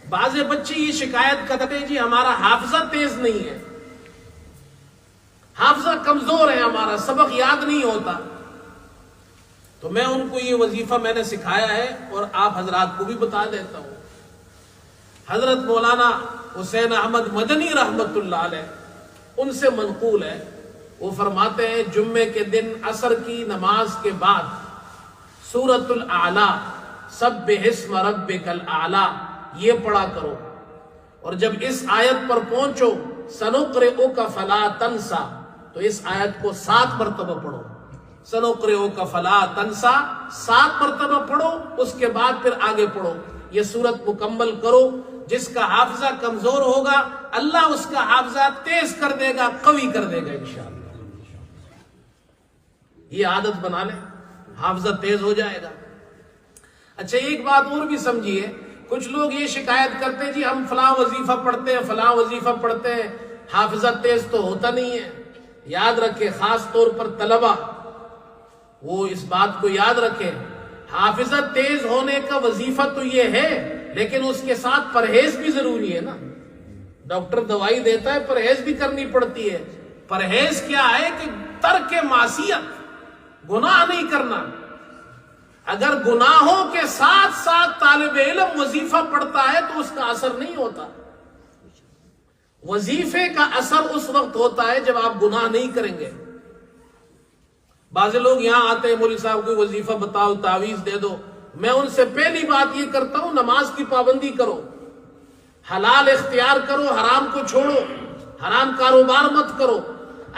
بعض بچے یہ شکایت کرتے ہیں جی ہمارا حافظہ تیز نہیں ہے، حافظہ کمزور ہے، ہمارا سبق یاد نہیں ہوتا. تو میں ان کو یہ وظیفہ میں نے سکھایا ہے اور آپ حضرات کو بھی بتا دیتا ہوں. حضرت مولانا حسین احمد مدنی رحمت اللہ علیہ ان سے منقول ہے، وہ فرماتے ہیں جمعے کے دن عصر کی نماز کے بعد سورۃ الاعلی سبح اسم ربک الاعلی یہ پڑھا کرو، اور جب اس آیت پر پہنچو سنقرئک فلا تنسا تو اس آیت کو 7 مرتبہ پڑھو. سنقرئک فلا تنسا 7 مرتبہ پڑھو، اس کے بعد پھر آگے پڑھو. یہ سورت مکمل کرو. جس کا حافظہ کمزور ہوگا اللہ اس کا حافظہ تیز کر دے گا، قوی کر دے گا انشاءاللہ. یہ عادت بنا لیں، حافظہ تیز ہو جائے گا. اچھا ایک بات اور بھی سمجھیے، کچھ لوگ یہ شکایت کرتے ہیں جی ہم فلاں وظیفہ پڑھتے ہیں فلاں وظیفہ پڑھتے ہیں، حافظہ تیز تو ہوتا نہیں ہے. یاد رکھے، خاص طور پر طلبہ وہ اس بات کو یاد رکھیں، حافظہ تیز ہونے کا وظیفہ تو یہ ہے، لیکن اس کے ساتھ پرہیز بھی ضروری ہے نا. ڈاکٹر دوائی دیتا ہے، پرہیز بھی کرنی پڑتی ہے. پرہیز کیا ہے کہ ترک معصیت، گناہ نہیں کرنا. اگر گناہوں کے ساتھ ساتھ طالب علم وظیفہ پڑھتا ہے تو اس کا اثر نہیں ہوتا. وظیفے کا اثر اس وقت ہوتا ہے جب آپ گناہ نہیں کریں گے. بعض لوگ یہاں آتے ہیں، مولوی صاحب کوئی وظیفہ بتاؤ، تعویذ دے دو. میں ان سے پہلی بات یہ کرتا ہوں نماز کی پابندی کرو، حلال اختیار کرو، حرام کو چھوڑو، حرام کاروبار مت کرو.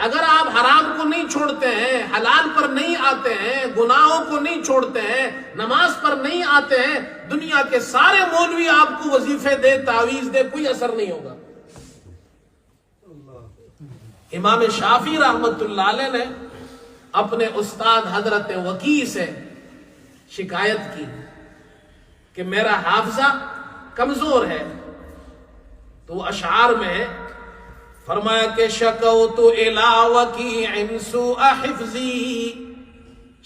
اگر آپ حرام کو نہیں چھوڑتے ہیں، حلال پر نہیں آتے ہیں، گناہوں کو نہیں چھوڑتے ہیں، نماز پر نہیں آتے ہیں، دنیا کے سارے مولوی آپ کو وظیفے دے، تعویذ دے، کوئی اثر نہیں ہوگا. امام شافعی رحمت اللہ علیہ نے اپنے استاد حضرت وکیع سے شکایت کی کہ میرا حافظہ کمزور ہے. تو اشعار میں فرمایا کہ شکوت الی وکیع سوء حفظی،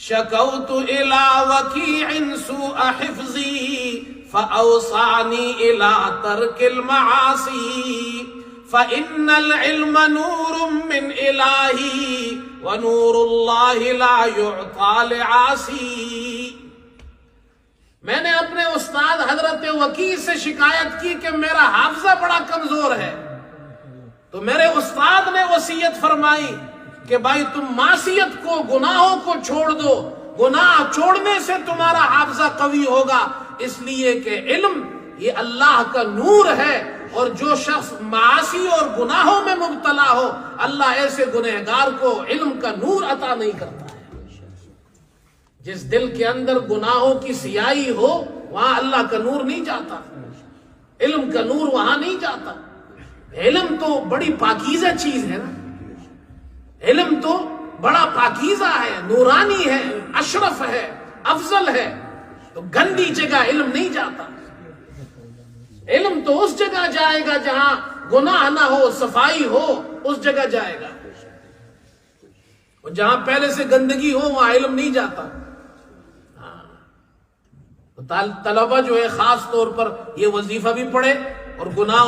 شکوت الی وکیع سوء حفظی فاوصانی الی ترک المعاصی فإن العلم نور من الہی ونور اللہ لا یعطى لعاصی. میں نے اپنے استاد حضرت وکیع سے شکایت کی کہ میرا حافظہ بڑا کمزور ہے. تو میرے استاد نے وصیت فرمائی کہ بھائی تم معصیت کو، گناہوں کو چھوڑ دو، گناہ چھوڑنے سے تمہارا حافظہ قوی ہوگا. اس لیے کہ علم یہ اللہ کا نور ہے، اور جو شخص معاصی اور گناہوں میں مبتلا ہو اللہ ایسے گنہگار کو علم کا نور عطا نہیں کرتا ہے. جس دل کے اندر گناہوں کی سیاہی ہو وہاں اللہ کا نور نہیں جاتا، علم کا نور وہاں نہیں جاتا. علم تو بڑی پاکیزہ چیز ہے نا، علم تو بڑا پاکیزہ ہے، نورانی ہے، اشرف ہے، افضل ہے. تو گندی جگہ علم نہیں جاتا. علم تو اس جگہ جائے گا جہاں گناہ نہ ہو، صفائی ہو، اس جگہ جائے گا. اور جہاں پہلے سے گندگی ہو وہاں علم نہیں جاتا. طلبہ جو ہے خاص طور پر یہ وظیفہ بھی پڑھے اور گناہ